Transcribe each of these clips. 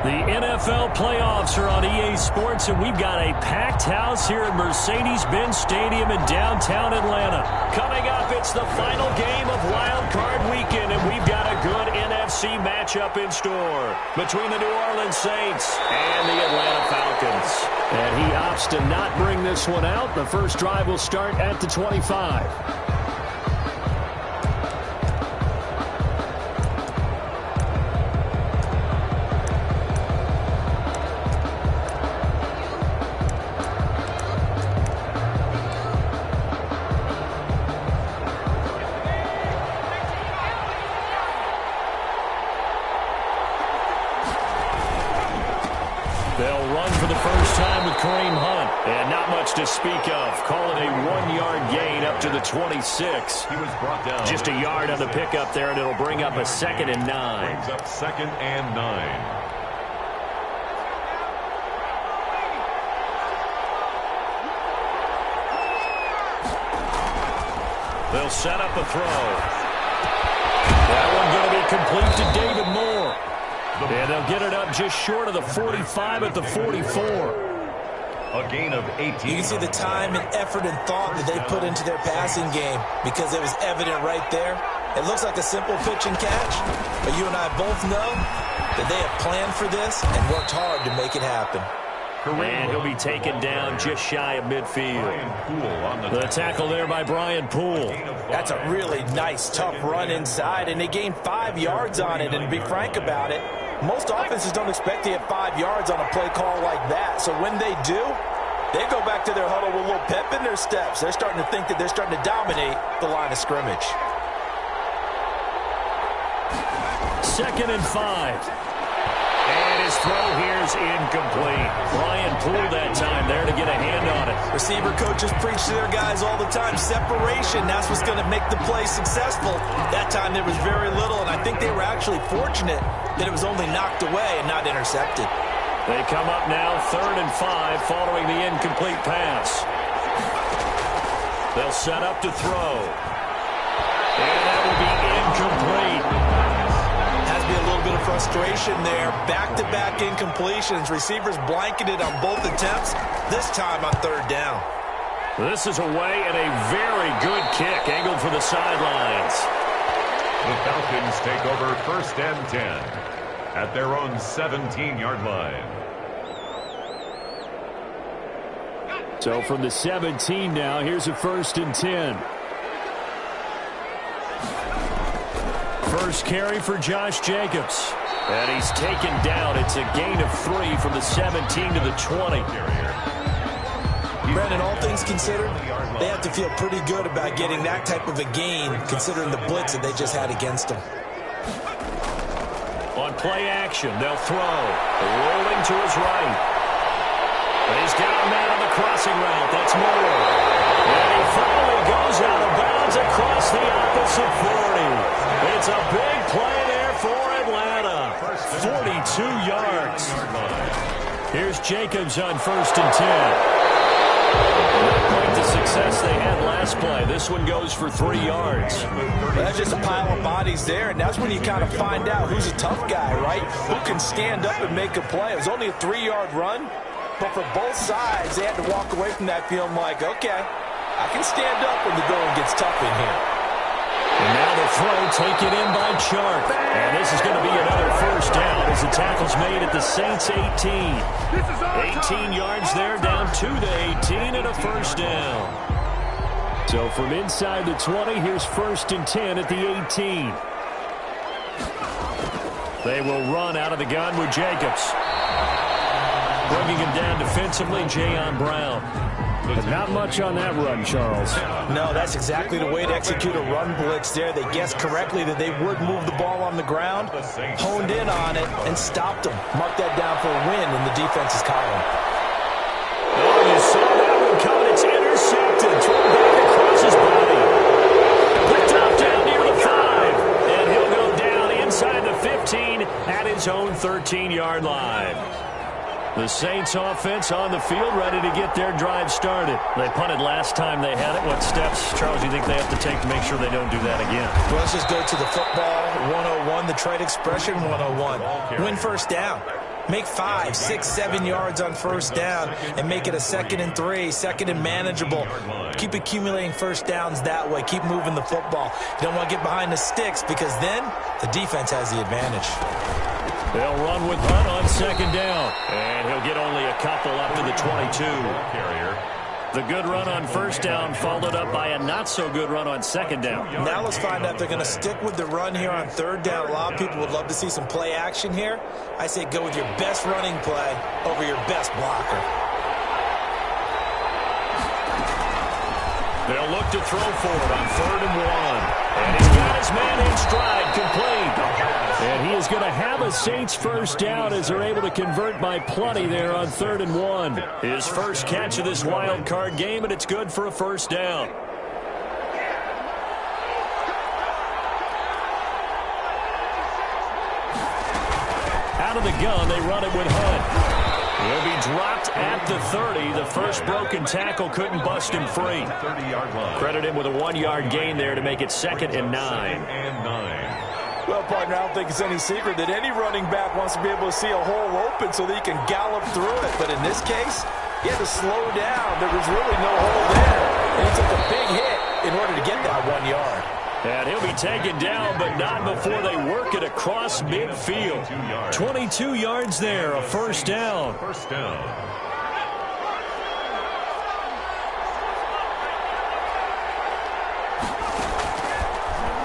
The NFL playoffs are on EA Sports, and we've got a packed house here at Mercedes-Benz Stadium in downtown Atlanta. Coming up, it's the final game of Wild Card Weekend, and we've got a good NFC matchup in store between the New Orleans Saints and the Atlanta Falcons. And he opts to not bring this one out. The first drive will start at the 25. They'll run for the first time with Kareem Hunt. And not much to speak of. Call it a 1-yard gain up to the 26. He was brought down. Just a yard on the pickup there, and it'll bring up a 2nd and 9. Brings up 2nd and 9. They'll set up a throw. That one going to be complete to David Moore. And they'll get it up just short of the 45 at the 44. A gain of 18. You can see the time and effort and thought that they put into their passing game because it was evident right there. It looks like a simple pitch and catch, but you and I both know that they have planned for this and worked hard to make it happen. And he'll be taken down just shy of midfield. The tackle there by Brian Poole. That's a really nice, tough run inside, and they gained 5 yards on it. And to be frank about it, most offenses don't expect to get 5 yards on a play call like that. So when they do, they go back to their huddle with a little pep in their steps. They're starting to think that they're starting to dominate the line of scrimmage. 2nd and 5. And his throw here is incomplete. Brian Poole that time there to get a hand on it. Receiver coaches preach to their guys all the time. Separation, that's what's going to make the play successful. That time there was very little, and I think they were actually fortunate that it was only knocked away and not intercepted. They come up now 3rd and 5 following the incomplete pass. They'll set up to throw. And that will be incomplete. Be a little bit of frustration there. Back-to-back incompletions. Receivers blanketed on both attempts, this time on 3rd down. This is away and a very good kick angled for the sidelines. The Falcons take over 1st and 10 at their own 17-yard line. So from the 17 now, here's a 1st and 10. First carry for Josh Jacobs. And he's taken down. It's a gain of 3 from the 17 to the 20. Brandon, all things considered, they have to feel pretty good about getting that type of a gain considering the blitz that they just had against them. On play action, they'll throw. Rolling to his right. And he's got a man on the crossing route. That's Moore. And he finally goes out of bounds across the opposite 40. It's a big play there for Atlanta. 42 yards. Here's Jacobs on 1st and 10. Not quite the success they had last play. This one goes for 3 yards. That's just a pile of bodies there, and that's when you kind of find out who's a tough guy, right? Who can stand up and make a play. It was only a 3-yard run, but for both sides, they had to walk away from that feeling like, okay, I can stand up when the going gets tough in here. And now the throw taken in by Chark. And this is going to be another 1st down as the tackle's made at the Saints' 18. 18 yards there, down to the 18 and a 1st down. So from inside the 20, here's 1st and 10 at the 18. They will run out of the gun with Jacobs. Bringing him down defensively, Jayon Brown. But not much on that run, Charles. No, that's exactly the way to execute a run blitz there. They guessed correctly that they would move the ball on the ground, honed in on it, and stopped them. Mark that down for a win in the defense's column. Oh, you saw that one coming. It's intercepted. Thrown back across his body. Picked up down near the 5. And he'll go down inside the 15 at his own 13-yard line. The Saints offense on the field, ready to get their drive started. They punted last time they had it. What steps, Charles, do you think they have to take to make sure they don't do that again? Well, let's just go to the football 101, the trade expression 101. Win 1st down. Make 5, 6, 7 yards on first down and make it a 2nd and 3, 2nd and manageable. Keep accumulating first downs that way. Keep moving the football. You don't want to get behind the sticks because then the defense has the advantage. They'll run with Hunt on 2nd down. And he'll get only a couple up to the 22. Carrier. The good run on first down followed up by a not-so-good run on 2nd down. Now let's find out if they're going to stick with the run here on 3rd down. A lot of people would love to see some play action here. I say go with your best running play over your best blocker. They'll look to throw for it on 3rd and 1. And he's got his man in stride, complete. And he is going to have a Saints first down as they're able to convert by plenty there on 3rd and 1. His first catch of this wild card game, and it's good for a first down. Out of the gun, they run it with Hunt. He'll be dropped at the 30. The first broken tackle couldn't bust him free. 30-yard line. Credit him with a 1-yard gain there to make it 2nd and 9. Well, partner, I don't think it's any secret that any running back wants to be able to see a hole open so that he can gallop through it. But in this case, he had to slow down. There was really no hole there. And he took a big hit in order to get that 1 yard. And he'll be taken down, but not before they work it across midfield. 22 yards there, a first down. First down.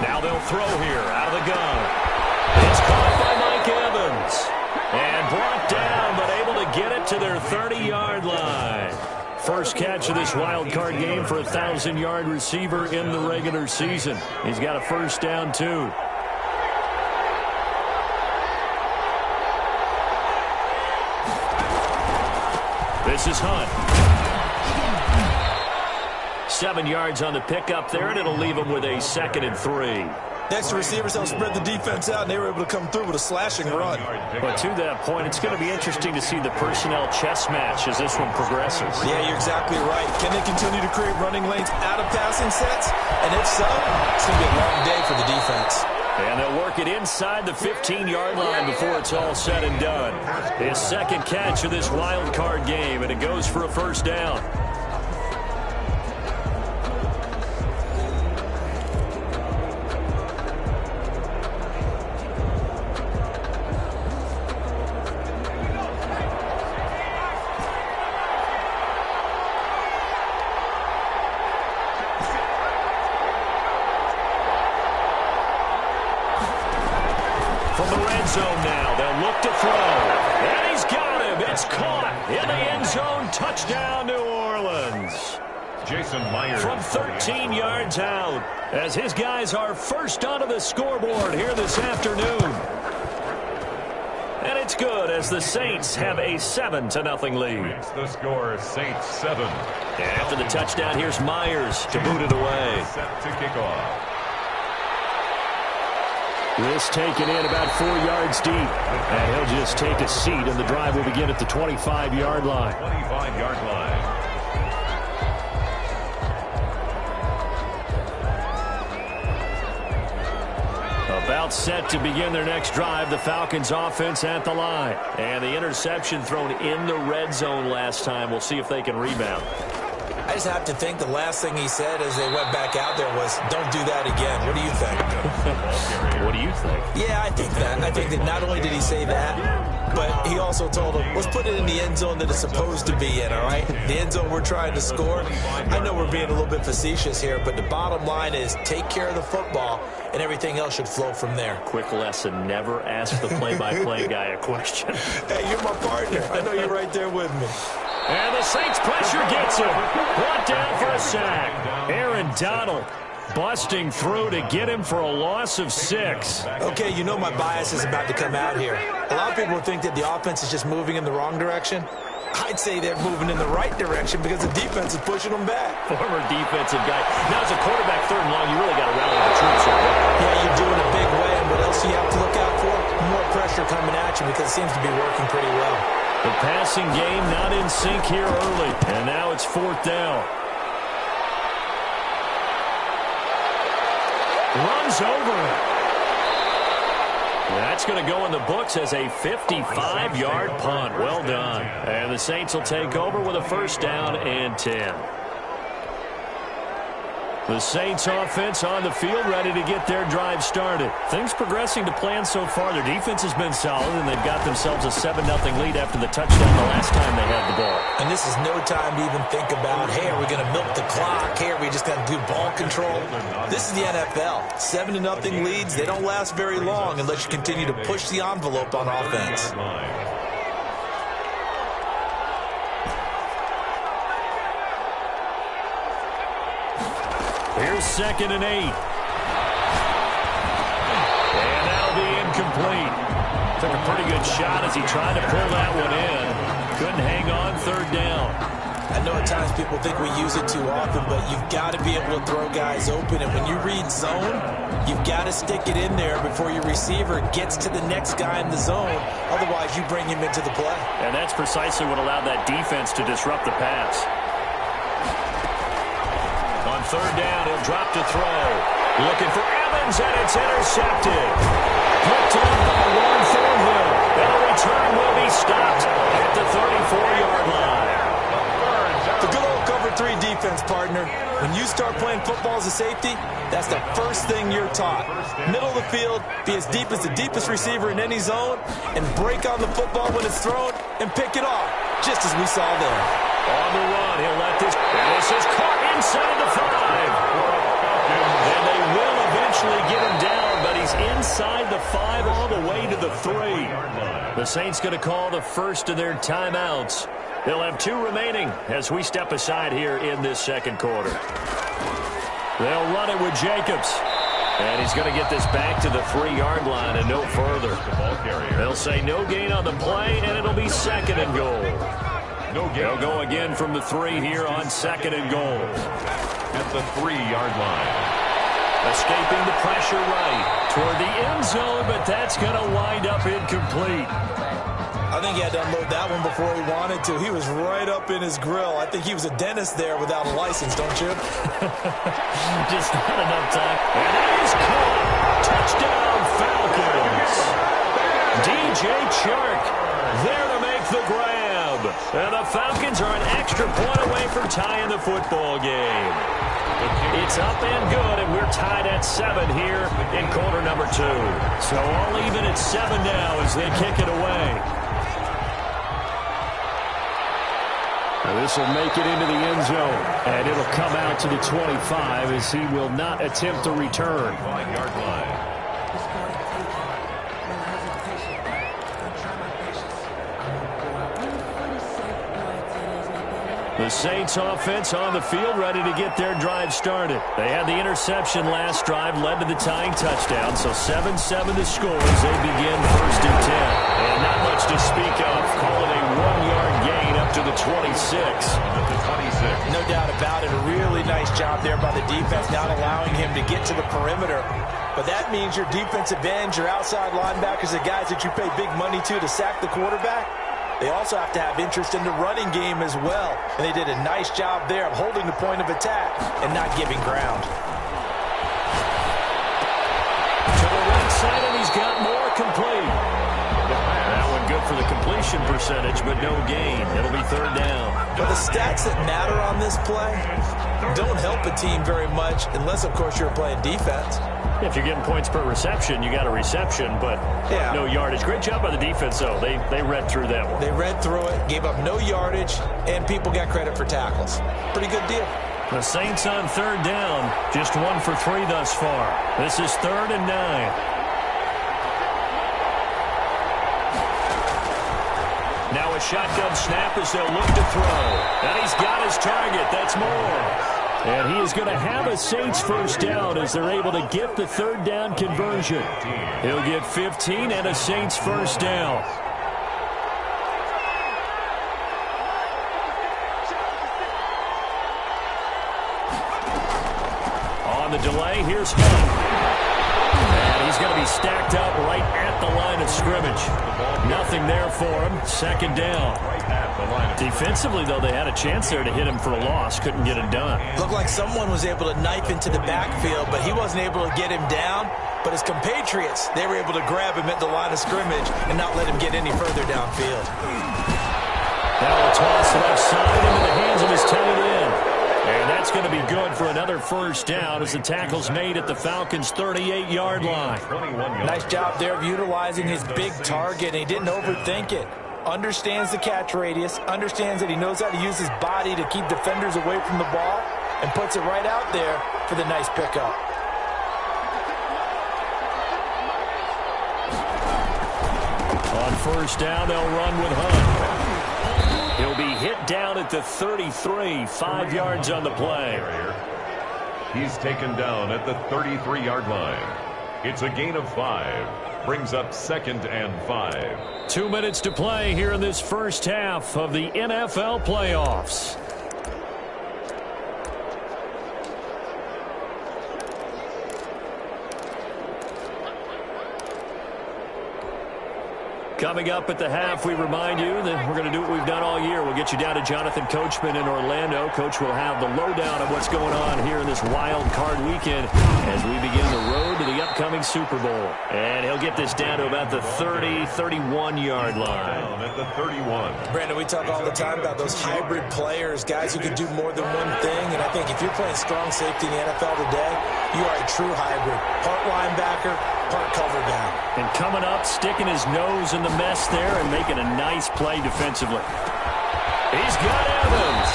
Now they'll throw here out of the gun. It's caught by Mike Evans. And brought down, but able to get it to their 30-yard line. First catch of this wild card game for a 1,000-yard receiver in the regular season. He's got a first down, too. This is Hunt. 7 yards on the pickup there, and it'll leave him with a 2nd and 3. Next, the receivers helped spread the defense out, and they were able to come through with a slashing run. But to that point, it's going to be interesting to see the personnel chess match as this one progresses. Yeah, you're exactly right. Can they continue to create running lanes out of passing sets? And if so, it's going to be a long day for the defense. And they'll work it inside the 15-yard line before it's all said and done. His second catch of this wild card game, and it goes for a first down. Zone now. They'll look to throw. And he's got him. It's caught in the end zone. Touchdown, New Orleans. Jason Myers. From 13 yards out as his guys are first onto the scoreboard here this afternoon. And it's good as the Saints have a 7-0 lead. It's the score, Saints 7. And after the touchdown, here's Myers to boot it away. Set to kick off. This taken in about 4 yards deep. And he'll just take a seat, and the drive will begin at the 25-yard line. 25-yard line. About set to begin their next drive, the Falcons offense at the line. And the interception thrown in the red zone last time. We'll see if they can rebound. I just have to think the last thing he said as they went back out there was, don't do that again. What do you think? What do you think? Yeah, I think that. I think that not only did he say that, but he also told him, let's put it in the end zone that it's supposed to be in, all right? The end zone we're trying to score. I know we're being a little bit facetious here, but the bottom line is take care of the football, and everything else should flow from there. Quick lesson, never ask the play-by-play guy a question. Hey, you're my partner. I know you're right there with me. And the Saints pressure gets him. Brought down for a sack. Aaron Donald busting through to get him for a loss of 6. Okay, you know my bias is about to come out here. A lot of people think that the offense is just moving in the wrong direction. I'd say they're moving in the right direction because the defense is pushing them back. Former defensive guy. Now as a quarterback, 3rd and long, you really got to rally the troops here. Yeah, you're doing a big way, and what else do you have to look out for? More pressure coming at you because it seems to be working pretty well. The passing game not in sync here early, and now it's 4th down. Runs over it. That's going to go in the books as a 55-yard punt. Well done. And the Saints will take over with a first down and 10. The Saints offense on the field, ready to get their drive started. Things progressing to plan so far. Their defense has been solid, and they've got themselves a 7-0 lead after the touchdown the last time they had the ball. And this is no time to even think about, hey, are we going to milk the clock? Hey, are we just going to do ball control? This is the NFL. 7-0 leads, they don't last very long unless you continue to push the envelope on offense. Here's 2nd and 8. And that'll be incomplete. Took a pretty good shot as he tried to pull that one in. Couldn't hang on 3rd down. I know at times people think we use it too often, but you've got to be able to throw guys open. And when you read zone, you've got to stick it in there before your receiver gets to the next guy in the zone. Otherwise, you bring him into the play. And that's precisely what allowed that defense to disrupt the pass. On 3rd down, he'll drop to throw. Looking for Evans, and it's intercepted. Picked up by Warren Thornhill. And the return will be stopped at the 34-yard line. The good old cover 3 defense, partner. When you start playing football as a safety, that's the first thing you're taught. Middle of the field, be as deep as the deepest receiver in any zone, and break on the football when it's thrown, and pick it off, just as we saw there. On the run, he'll let this. And this is caught inside the 5. And they will eventually get him down, but he's inside the 5 all the way to the 3. The Saints going to call the first of their timeouts. They'll have 2 remaining as we step aside here in this 2nd quarter. They'll run it with Jacobs. And he's going to get this back to the 3-yard line and no further. They'll say no gain on the play, and it'll be 2nd and goal. They'll go again from the 3 here on 2nd and goal. At the 3-yard line. Escaping the pressure right toward the end zone, but that's going to wind up incomplete. I think he had to unload that one before he wanted to. He was right up in his grill. I think he was a dentist there without a license, don't you? Just not enough time. And that is caught. Touchdown, Falcons. DJ Chark there to make the grab. And the Falcons are an extra point away from tying the football game. It's up and good, and we're tied at 7 here in quarter number 2. So all even at 7 now as they kick it away. This will make it into the end zone, and it'll come out to the 25 as he will not attempt to return. 5-yard line. The Saints offense on the field ready to get their drive started. They had the interception last drive, led to the tying touchdown, so 7-7 the score as they begin 1st and 10. And not much to speak of. Call it a 1-yard gain up to the 26. No doubt about it. A really nice job there by the defense, not allowing him to get to the perimeter. But that means your defensive ends, your outside linebackers, the guys that you pay big money to sack the quarterback, they also have to have interest in the running game as well. And they did a nice job there of holding the point of attack and not giving ground. To the right side, and he's got more complete. That one good for the completion percentage, but no gain. It'll be 3rd down. But the stats that matter on this play don't help a team very much unless, of course, you're playing defense. If you're getting points per reception, you got a reception, but no yardage. Great job by the defense, though. They read through that one. They read through it, gave up no yardage, and people got credit for tackles. Pretty good deal. The Saints on 3rd down, just 1 for 3 thus far. This is 3rd and 9. Now a shotgun snap as they'll look to throw. And he's got his target. That's Moore. And he is going to have a Saints first down as they're able to get the 3rd down conversion. He'll get 15 and a Saints first down. On the delay, here's Hunt. And he's going to be stacked up right at the line of scrimmage. Nothing there for him. 2nd down. Defensively, though, they had a chance there to hit him for a loss. Couldn't get it done. Looked like someone was able to knife into the backfield, but he wasn't able to get him down. But his compatriots, they were able to grab him at the line of scrimmage and not let him get any further downfield. Now a toss left side into the hands of his tight end. And that's going to be good for another first down as the tackle's made at the Falcons' 38-yard line. Nice job there of utilizing his big target, and he didn't overthink it. Understands the catch radius, understands that he knows how to use his body to keep defenders away from the ball, and puts it right out there for the nice pickup. On first down, they'll run with Hunt. He'll be hit down at the 33, 5 yards on the play. He's taken down at the 33-yard line. It's a gain of 5. Brings up 2nd and 5. 2 minutes to play here in this first half of the NFL playoffs. Coming up at the half, we remind you that we're going to do what we've done all year. We'll get you down to Jonathan Coachman in Orlando. Coach will have the lowdown of what's going on here in this wild card weekend as we begin the road to the upcoming Super Bowl. And he'll get this down to about the 30, 31-yard line. Down at the 31. Brandon, we talk all the time about those hybrid players, guys who can do more than one thing. And I think if you're playing strong safety in the NFL today, you are a true hybrid. Part linebacker, part cover guy. And coming up, sticking his nose in the mess there and making a nice play defensively. He's got Evans.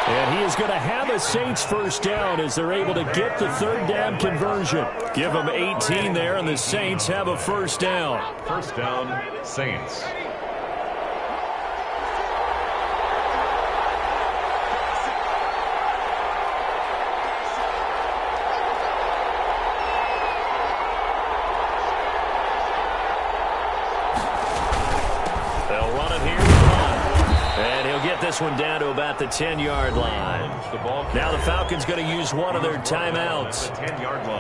And he is going to have a Saints first down as they're able to get the third down conversion. Give them 18 there, and the Saints have a first down. First down, Saints. This one down to about the 10-yard line. Now the Falcons going to use one of their timeouts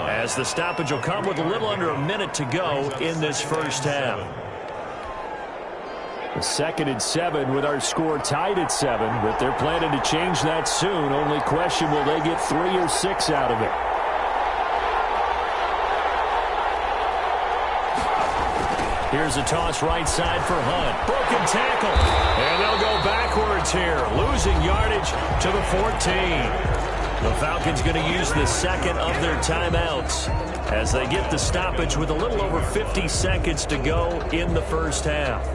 as the stoppage will come with a little under a minute to go in this first half. 2nd and 7 with our score tied at 7, but they're planning to change that soon. Only question, will they get 3 or 6 out of it? Here's a toss right side for Hunt. Broken tackle. And they'll go backwards here. Losing yardage to the 14. The Falcons going to use the second of their timeouts as they get the stoppage with a little over 50 seconds to go in the first half.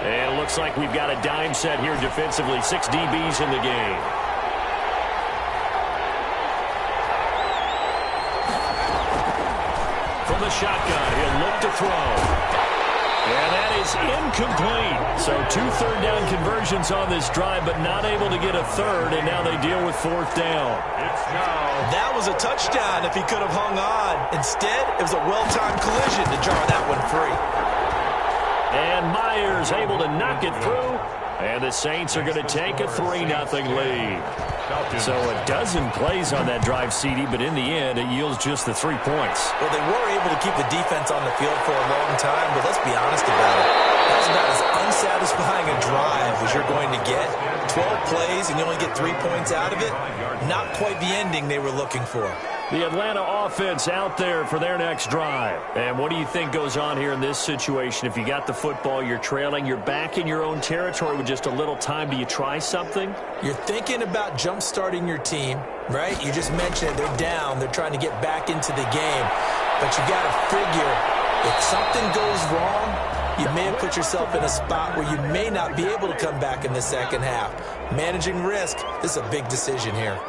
And it looks like we've got a dime set here defensively. 6 DBs in the game. The shotgun, he'll look to throw. And that is incomplete. So 2 third down conversions on this drive, but not able to get a third, and now they deal with 4th down. That was a touchdown if he could have hung on. Instead, it was a well-timed collision to jar that one free. And Myers able to knock it through, and the Saints are going to take a 3-0 lead. So a dozen plays on that drive, CD, but in the end, it yields just the 3 points. Well, they were able to keep the defense on the field for a long time, but let's be honest about it. That's about as unsatisfying a drive as you're going to get. 12 plays and you only get 3 points out of it. Not quite the ending they were looking for. The Atlanta offense out there for their next drive. And what do you think goes on here in this situation? If you got the football, you're trailing, you're back in your own territory with just a little time. Do you try something? You're thinking about jump-starting your team, right? You just mentioned they're down. They're trying to get back into the game. But you got to figure if something goes wrong, you may have put yourself in a spot where you may not be able to come back in the second half. Managing risk, this is a big decision here.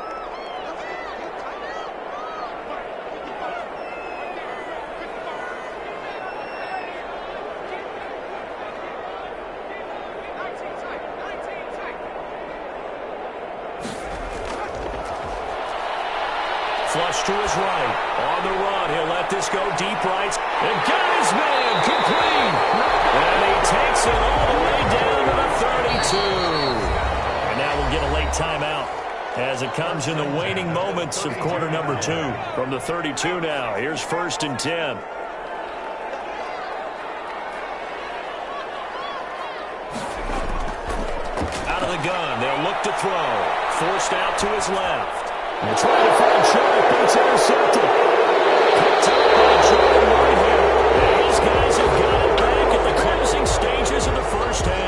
Flush to his right. On the run, he'll let this go deep right. And got his man complete. And he takes it all the way down to the 32. And now we'll get a late timeout as it comes in the waning moments of quarter number 2. From the 32 now, here's 1st and 10. Out of the the gun. They'll look to throw. Forced out to his left. They're trying to find Sharp, but it's intercepted. Picked up by Jordan Whitehead. And these guys have got it back at the closing stages of the first half.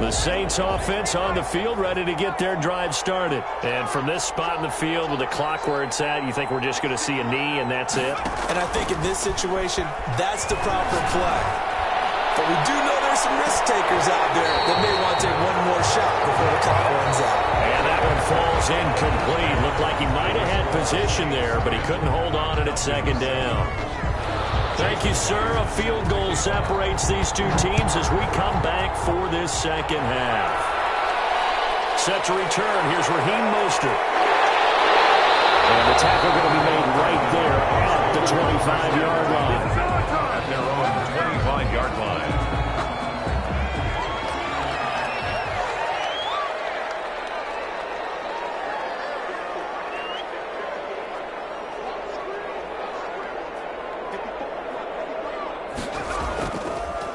The Saints offense on the field, ready to get their drive started. And from this spot in the field with the clock where it's at, you think we're just going to see a knee and that's it? And I think in this situation, that's the proper play. But we do know there's some risk takers out there that may want to take one more shot before the clock runs out. And that one falls incomplete. Looked like he might have had position there, but he couldn't hold on at second down. Thank you, sir. A field goal separates these two teams as we come back for this second half. Set to return. Here's Raheem Mostert. And the tackle going to be made right there at the 25-yard line. At their own 25-yard line.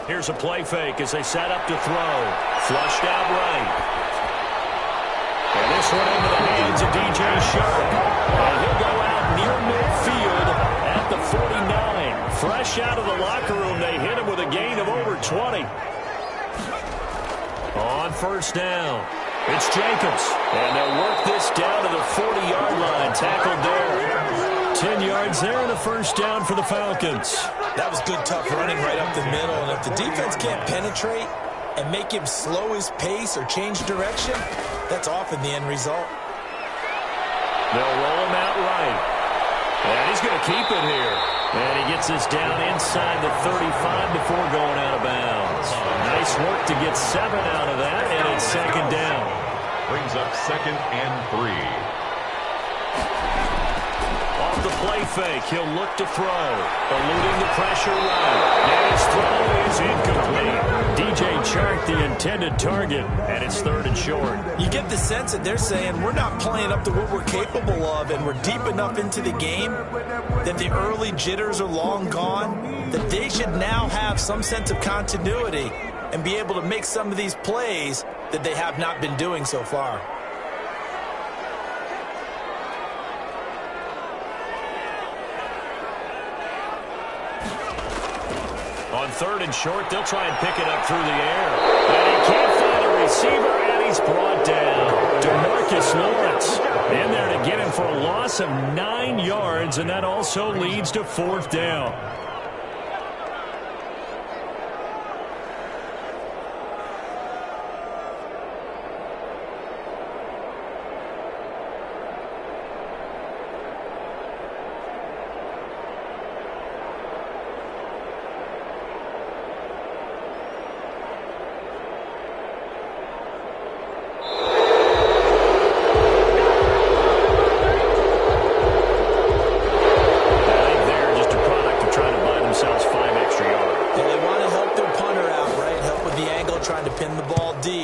Here's a play fake as they set up to throw. Flushed out right. And this one into the hands of DJ Shark. And he'll go out near midfield at the 49. Fresh out of the locker room, they hit him with a gain of over 20. On first down, it's Jacobs. And they'll work this down to the 40-yard line. Tackled there. 10 yards there and a first down for the Falcons. That was good, tough running right up the middle. And if the defense can't penetrate and make him slow his pace or change direction, that's often the end result. They'll roll him out right. And he's going to keep it here. And he gets this down inside the 35 before going out of bounds. Nice work to get 7 out of that, and it's second down. Brings up 2nd and 3. Off the play fake, he'll look to throw. Eluding the pressure right. And his throw is incomplete. DJ Chark, the intended target, and it's 3rd and short. You get the sense that they're saying we're not playing up to what we're capable of, and we're deep enough into the game that the early jitters are long gone, that they should now have some sense of continuity and be able to make some of these plays that they have not been doing so far. On 3rd and short, they'll try and pick it up through the air. And he can't find a receiver, and he's brought down. DeMarcus Lawrence in there to get him for a loss of 9 yards, and that also leads to 4th down.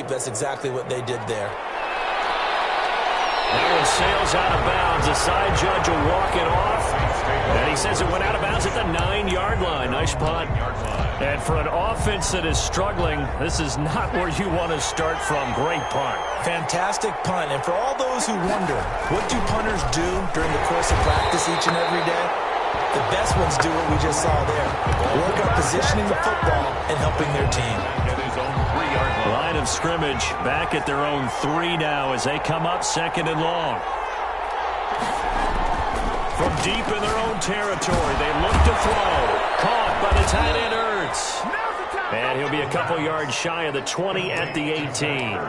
That's exactly what they did there. That one sails out of bounds. The side judge will walk it off. And he says it went out of bounds at the 9-yard line. Nice punt. And for an offense that is struggling, this is not where you want to start from. Great punt. Fantastic punt. And for all those who wonder, what do punters do during the course of practice each and every day? The best ones do what we just saw there. Work on positioning the football and helping their team. Line of scrimmage back at their own 3 now as they come up 2nd and long. From deep in their own territory, they look to throw. Caught by the tight end Ertz. And he'll be a couple yards shy of the 20 at the 18.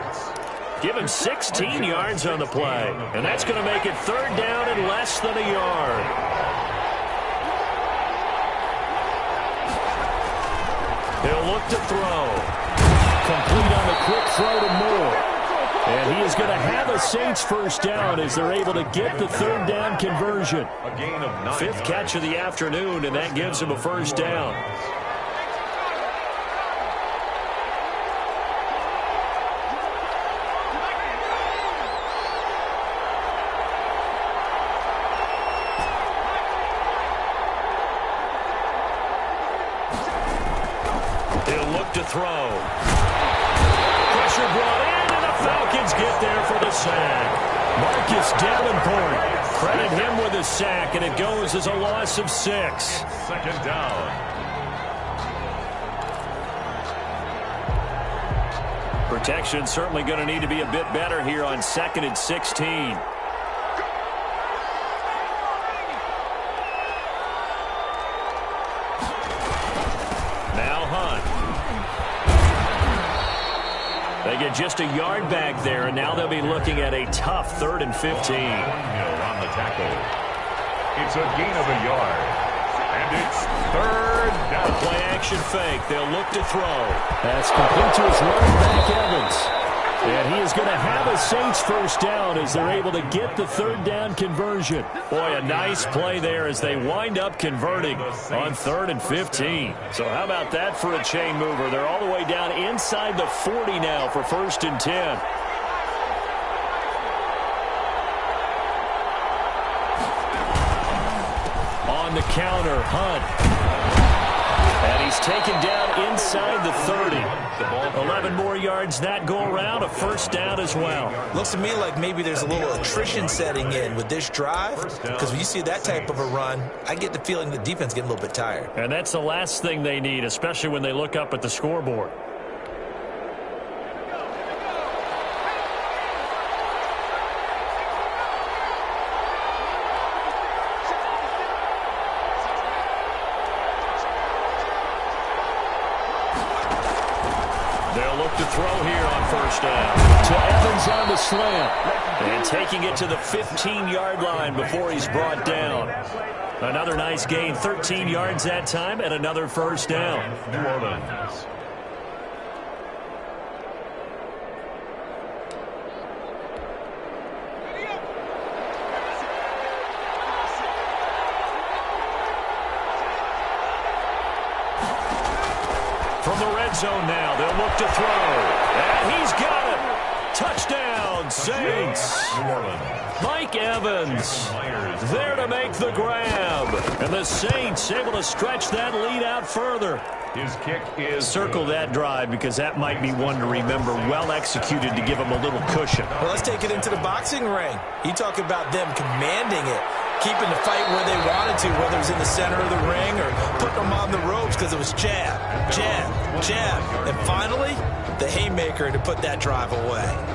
Give him 16 yards on the play. And that's going to make it 3rd down and less than a yard. They'll look to throw. Complete on the quick throw to Moore. And he is going to have a Saints first down as they're able to get the 3rd down conversion. A gain of 9 5th catch of the afternoon, and that gives him a first down. He'll look to throw. Pressure brought in, and the Falcons get there for the sack. Marcus Davenport, credit him with a sack, and it goes as a loss of 6. Second down. Protection certainly going to need to be a bit better here on 2nd and 16. Now Hunt. They get just a yard back there, and now they'll be looking at a tough 3rd and 15. On the tackle. It's a gain of a yard. And it's 3rd down. A play action fake. They'll look to throw. That's complete to his running back, Evans. And he is going to have a Saints first down as they're able to get the 3rd down conversion. Boy, a nice play there as they wind up converting on 3rd and 15. So how about that for a chain mover? They're all the way down inside the 40 now for 1st and 10. On the counter, Hunt. And he's taken down inside the 30. 11 more yards that go around, a first down as well. Looks to me like maybe there's a little attrition setting in with this drive, because when you see that type of a run, I get the feeling the defense getting a little bit tired. And that's the last thing they need, especially when they look up at the scoreboard. They'll look to throw here on first down. To Evans on the slant. And taking it to the 15-yard line before he's brought down. Another nice gain, 13 yards that time, and another first down. New Orleans. From the red zone now, they'll look to throw. And he's got it. Touchdown, Saints. New Orleans. Mike Evans there to make the grab. And the Saints able to stretch that lead out further. His kick is Circle that drive because that might be one to remember. Well executed to give him a little cushion. Well, let's take it into the boxing ring. You talk about them commanding it, keeping the fight where they wanted to, whether it was in the center of the ring or putting them on the ropes because it was jab, jab, jab. And finally, the haymaker to put that drive away.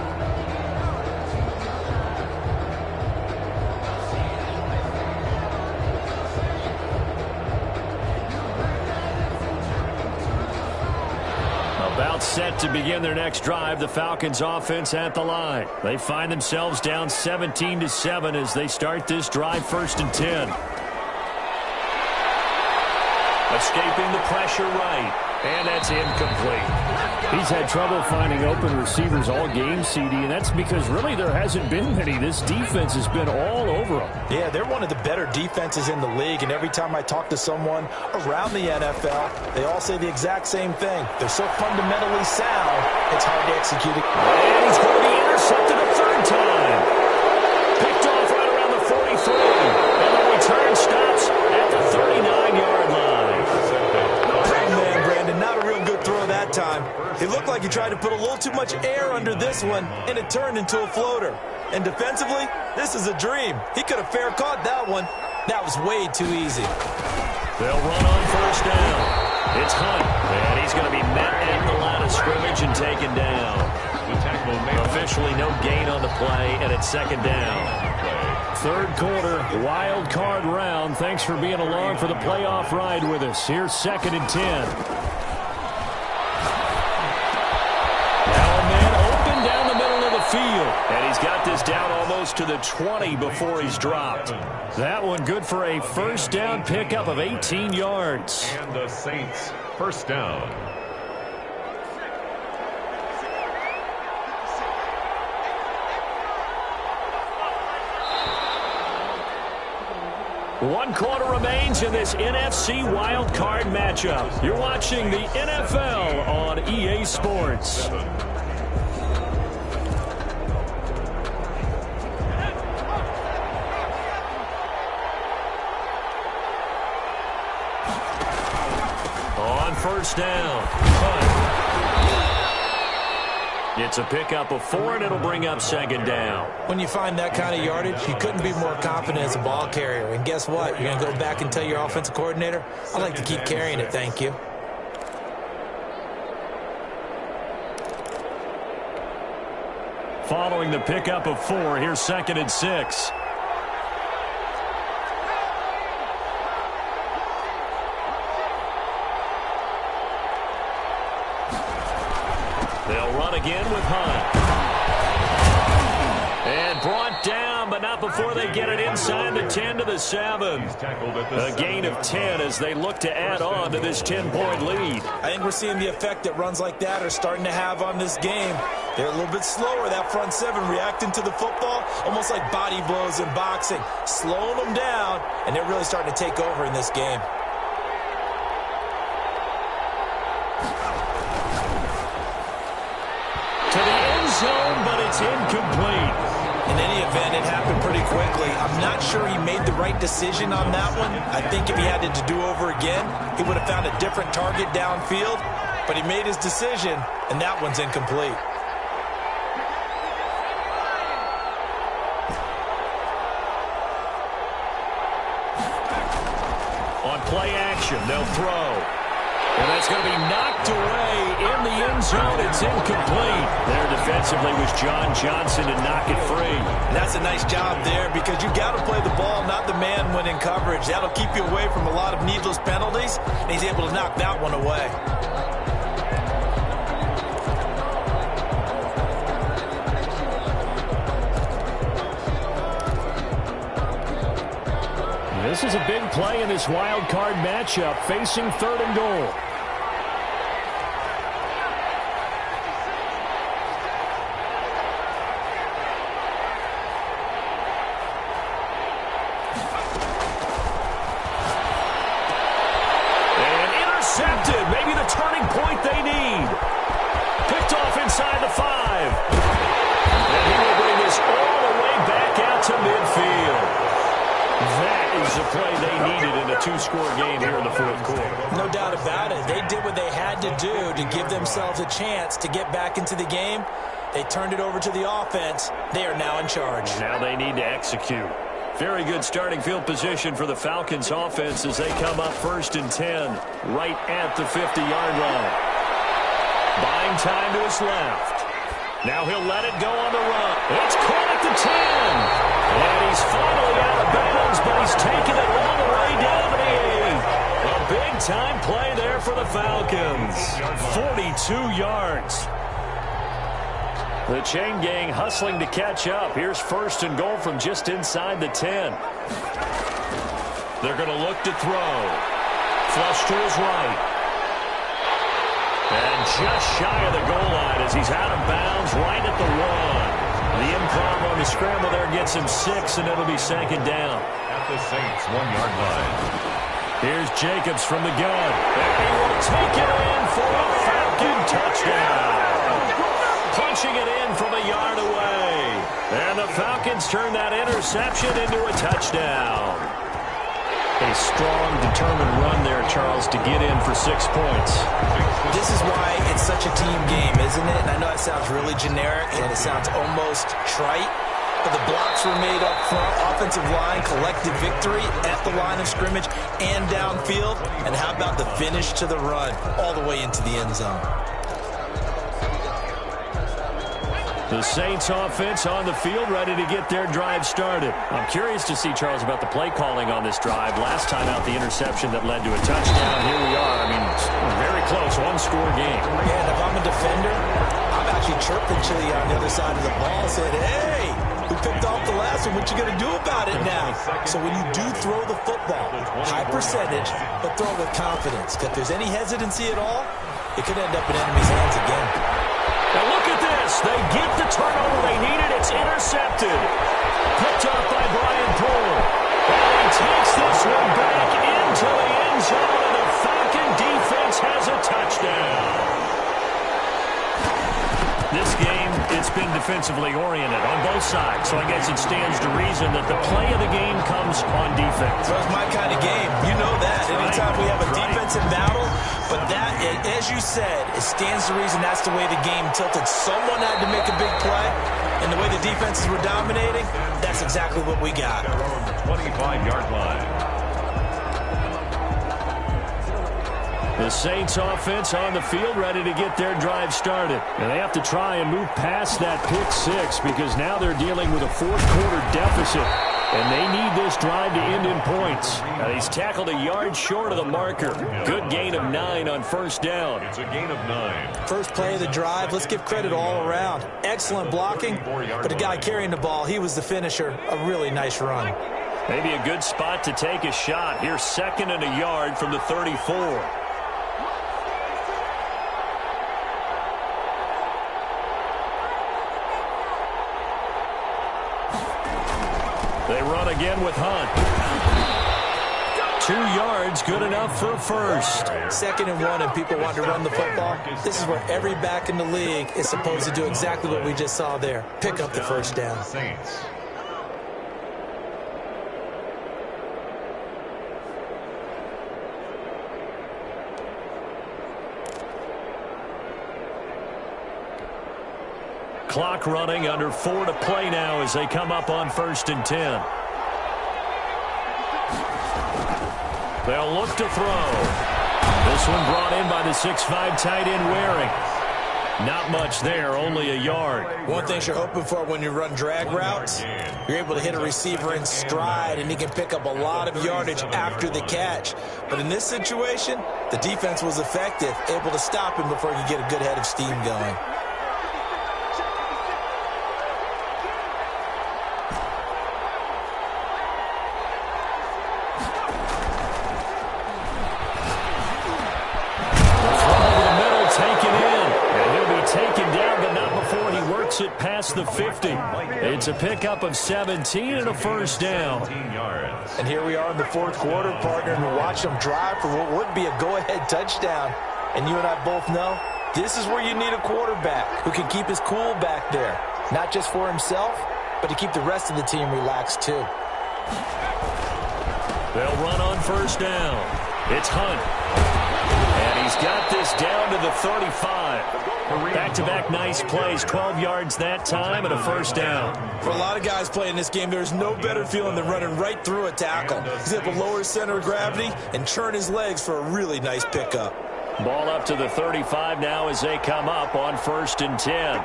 About set to begin their next drive, the Falcons offense at the line. They find themselves down 17-7 as they start this drive 1st and 10. Escaping the pressure right. And that's incomplete. He's had trouble finding open receivers all game, CD, and that's because really there hasn't been many. This defense has been all over them. Yeah, they're one of the better defenses in the league, and every time I talk to someone around the NFL, they all say the exact same thing. They're so fundamentally sound, it's hard to execute it. And he's going to be intercepted a 3rd time. Picked off right around the 43. And the return stops at the 39-yard line. Not a real good throw that time. It looked like he tried to put a little too much air under this one, and it turned into a floater. And defensively, this is a dream. He could have fair caught that one. That was way too easy. They'll run on first down. It's Hunt, and he's going to be met at the line of scrimmage and taken down. Officially no gain on the play, and it's 2nd down. 3rd quarter, wild card round. Thanks for being along for the playoff ride with us. Here's 2nd and 10. Field. And he's got this down almost to the 20 before he's dropped. That one good for a first down pickup of 18 yards. And the Saints first down. One quarter remains in this NFC wild card matchup. You're watching the NFL on EA Sports. On first down. It's a pickup of 4, and it'll bring up second down. When you find that kind of yardage, you couldn't be more confident as a ball carrier. And guess what? You're going to go back and tell your offensive coordinator, I'd like to keep carrying it, thank you. Following the pickup of 4, here's 2nd and 6. They'll run again with Hunt. And brought down, but not before they get it inside the 10 to the 7. A gain of 10 as they look to add on to this 10-point lead. I think we're seeing the effect that runs like that are starting to have on this game. They're a little bit slower, that front 7, reacting to the football, almost like body blows in boxing, slowing them down, and they're really starting to take over in this game. To the end zone, but it's incomplete. In any event, it happened pretty quickly. I'm not sure he made the right decision on that one. I think if he had it to do over again, he would have found a different target downfield, but he made his decision, and that one's incomplete. On play action, they'll throw. And that's going to be knocked away in the end zone. It's incomplete. There defensively was John Johnson to knock it free. And that's a nice job there because you've got to play the ball, not the man when in coverage. That'll keep you away from a lot of needless penalties, and he's able to knock that one away. This is a big play in this wild card matchup, facing 3rd and goal. And intercepted, maybe the turning point they need. Picked off inside the 5. And he will bring this all the way back out to midfield. That is the play they needed in a 2-score game here in the 4th quarter. No doubt about it. They did what they had to do to give themselves a chance to get back into the game. They turned it over to the offense. They are now in charge. Now they need to execute. Very good starting field position for the Falcons offense as they come up 1st and 10, right at the 50-yard line. Buying time to his left. Now he'll let it go on the run. It's caught at the 10. And he's finally out of bounds, but he's taken it all the way down to the 8. A big-time play there for the Falcons. 42 yards. The chain gang hustling to catch up. Here's 1st and goal from just inside the 10. They're going to look to throw. Flush to his right. And just shy of the goal line as he's out of bounds right at the 1. The improv on the scramble there gets him 6, and it'll be 2nd down. At the Saints' 1-yard line. Here's Jacobs from the gun. And he will take it in for a Falcon touchdown. Punching it in from a yard away. And the Falcons turn that interception into a touchdown. A strong, determined run there, Charles, to get in for 6 points. This is why it's such a team game, isn't it? And I know it sounds really generic and it sounds almost trite, but the blocks were made up front, offensive line, collective victory at the line of scrimmage and downfield. And how about the finish to the run all the way into the end zone? The Saints offense on the field, ready to get their drive started. I'm curious to see, Charles, about the play calling on this drive. Last time out, the interception that led to a touchdown. Here we are. I mean, very close, 1-score game. Yeah, and if I'm a defender, I'm actually chirping Chili on the other side of the ball, said, hey, who picked off the last one? What you going to do about it now? So when you do throw the football, high percentage, but throw it with confidence. If there's any hesitancy at all, it could end up in enemy's hands again. Now look at this. They get the turnover they needed. It's intercepted. Picked up by Brian Poole. And he takes this one back into the end zone, and the Falcon defense has a touchdown. This game, it's been defensively oriented on both sides, so I guess it stands to reason that the play of the game comes on defense. So it's my kind of game. You know that. Anytime we have a defensive battle, But that, as you said, it stands to reason that's the way the game tilted. Someone had to make a big play, and the way the defenses were dominating, that's exactly what we got. They're on the 25-yard line. The Saints offense on the field ready to get their drive started. And they have to try and move past that pick six because now they're dealing with a fourth-quarter deficit. And they need this drive to end in points. Now he's tackled a yard short of the marker. Good gain of 9 on first down. It's a gain of 9. First play of the drive, let's give credit all around. Excellent blocking, but the guy carrying the ball, he was the finisher. A really nice run. Maybe a good spot to take a shot. Here's 2nd and a yard from the 34. They run again with Hunt. 2 yards, good enough for a first. 2nd and 1, and people want to run the football. This is where every back in the league is supposed to do exactly what we just saw there. Pick up the first down. Saints. Clock running, under 4 to play now as they come up on 1st and 10. They'll look to throw. This one brought in by the 6'5" tight end Waring. Not much there, only a yard. One thing you're hoping for when you run drag routes, you're able to hit a receiver in stride, and he can pick up a lot of yardage after the catch. But in this situation, the defense was effective, able to stop him before he could get a good head of steam going. It past the 50. It's a pickup of 17 and a first down. And here we are in the 4th quarter, partner, and we watch them drive for what would be a go-ahead touchdown. And you and I both know this is where you need a quarterback who can keep his cool back there, not just for himself, but to keep the rest of the team relaxed too. They'll run on first down. It's Hunt. And he's got this down to the 35. Back-to-back nice plays, 12 yards that time and a first down. For a lot of guys playing this game, there's no better feeling than running right through a tackle. He's able to lower his center of gravity and turn his legs for a really nice pickup. Ball up to the 35 now as they come up on 1st and 10.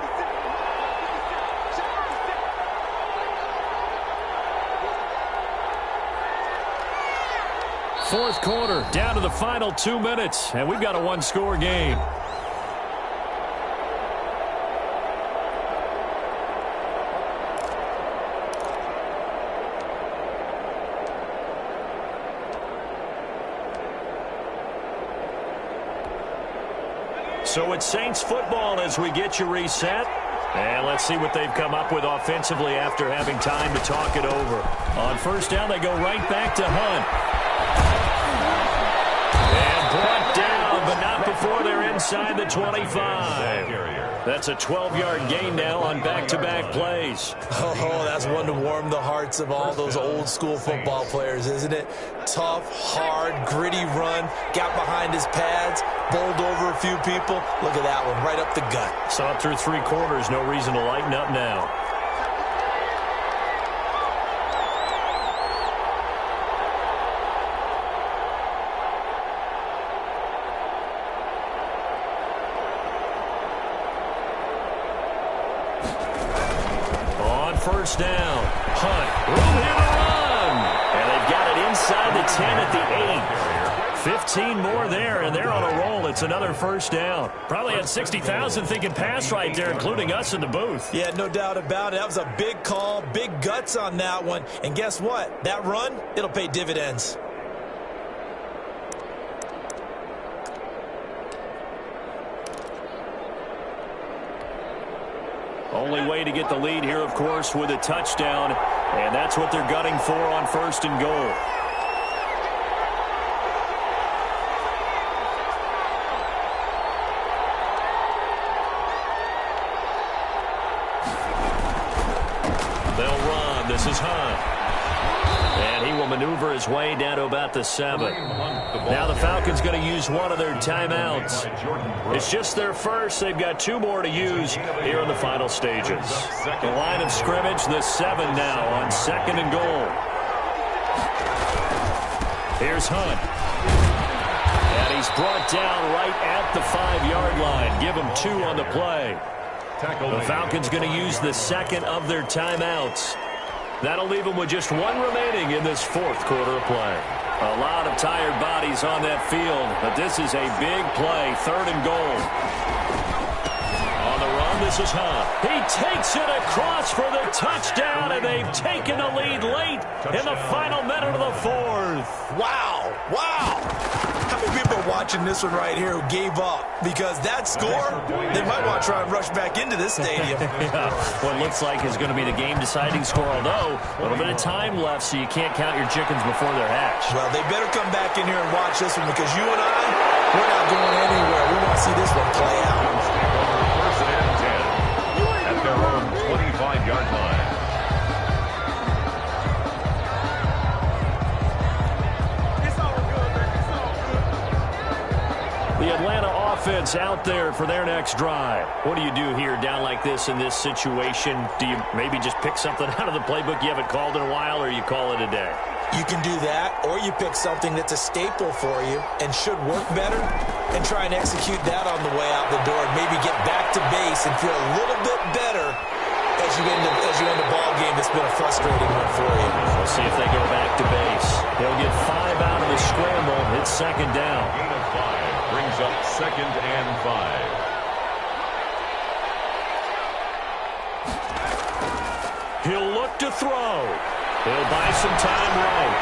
Fourth quarter, down to the final 2 minutes, and we've got a one-score game. So it's Saints football as we get you reset. And let's see what they've come up with offensively after having time to talk it over. On first down, they go right back to Hunt. And brought down, but not before they're inside the 25. That's a 12-yard gain now on back-to-back plays. Oh, that's one to warm the hearts of all those old-school football players, isn't it? Tough, hard, gritty run, got behind his pads, bowled over a few people. Look at that one, right up the gut. Saw it through 3 quarters, no reason to lighten up now. First down. Hunt. Room here to run. And they've got it inside the 10 at the 8. 15 more there, and they're on a roll. It's another first down. Probably had 60,000 thinking pass right there, including us in the booth. Yeah, no doubt about it. That was a big call, big guts on that one. And guess what? That run, it'll pay dividends. Only way to get the lead here, of course, with a touchdown. And that's what they're gunning for on 1st and goal. They'll run. This is Hunt. And he will will maneuver his way down to about the 7. Now the Falcons going to use one of their timeouts. It's just their first. They've got 2 more to use here in the final stages. The line of scrimmage, the 7 now on 2nd and goal. Here's Hunt. And he's brought down right at the 5-yard line. Give him 2 on the play. The Falcons going to use the 2nd of their timeouts. That'll leave them with just 1 remaining in this 4th quarter of play. A lot of tired bodies on that field, but this is a big play, 3rd and goal. On the run, this is Hunt. He takes it across for the touchdown, and they've taken the lead late in the final minute of the 4th. Wow, wow. How many people are watching this one right here who gave up? Because that score, they might want to try and rush back into this stadium. Yeah, what looks like is going to be the game-deciding score, although a little bit of time left, so you can't count your chickens before they're hatched. Well, they better come back in here and watch this one, because you and I, we're not going anywhere. We want to see this one play out. First and 10 at their own 25-yard line. The Atlanta offense out there for their next drive. What do you do here down like this in this situation? Do you maybe just pick something out of the playbook you haven't called in a while, or you call it a day? You can do that, or you pick something that's a staple for you and should work better and try and execute that on the way out the door and maybe get back to base and feel a little bit better as you end the ball game that's been a frustrating one for you. We'll see if they go back to base. They'll get 5 out of the scramble. It's 2nd down. Gain of 5 brings up 2nd and 5. He'll look to throw. He'll buy some time right.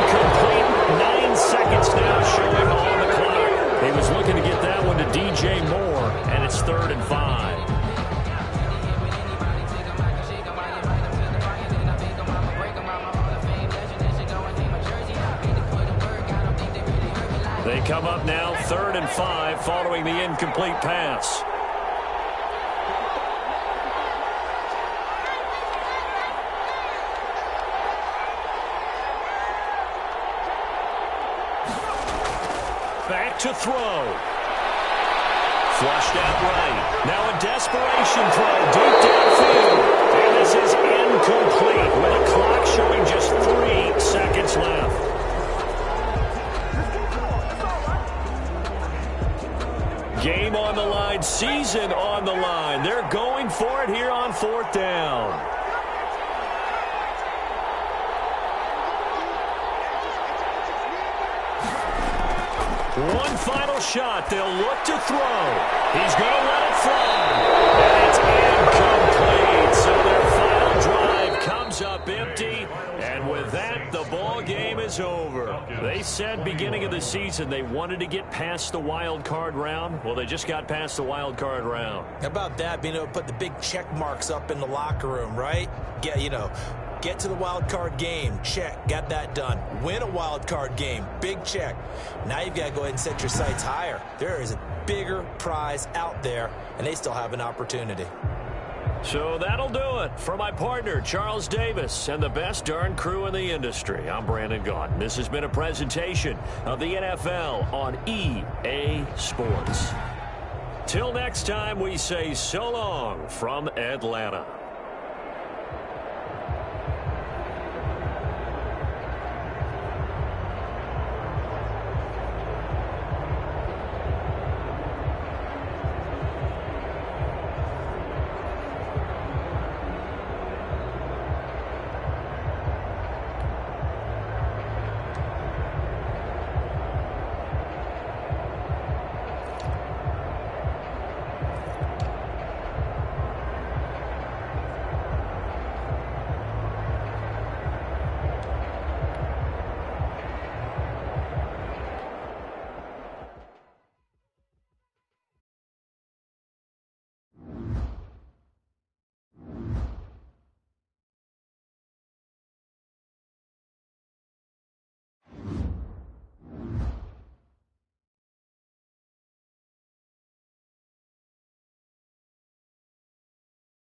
Incomplete. 9 seconds now showing on the clock. He was looking to get that one to DJ Moore, and it's 3rd and 5. They come up now 3rd and 5 following the incomplete pass. Back to throw. Flushed out right. Now a desperation throw deep downfield. And this is incomplete with a clock showing just 3 seconds left. Game on the line, season on the line. They're going for it here on 4th down. One final shot. They'll look to throw. He's going to let it fly. And it's incomplete. So their final drive comes up empty. And with that, the ball game is over. They said beginning of the season they wanted to get past the wild card round. Well, they just got past the wild card round. How about that, being able to put the big check marks up in the locker room, right? Get to the wild card game, check, got that done. Win a wild card game, big check. Now you've got to go ahead and set your sights higher. There is a bigger prize out there, and they still have an opportunity. So that'll do it. For my partner, Charles Davis, and the best darn crew in the industry, I'm Brandon Gaudin. This has been a presentation of the NFL on EA Sports. Till next time, we say so long from Atlanta.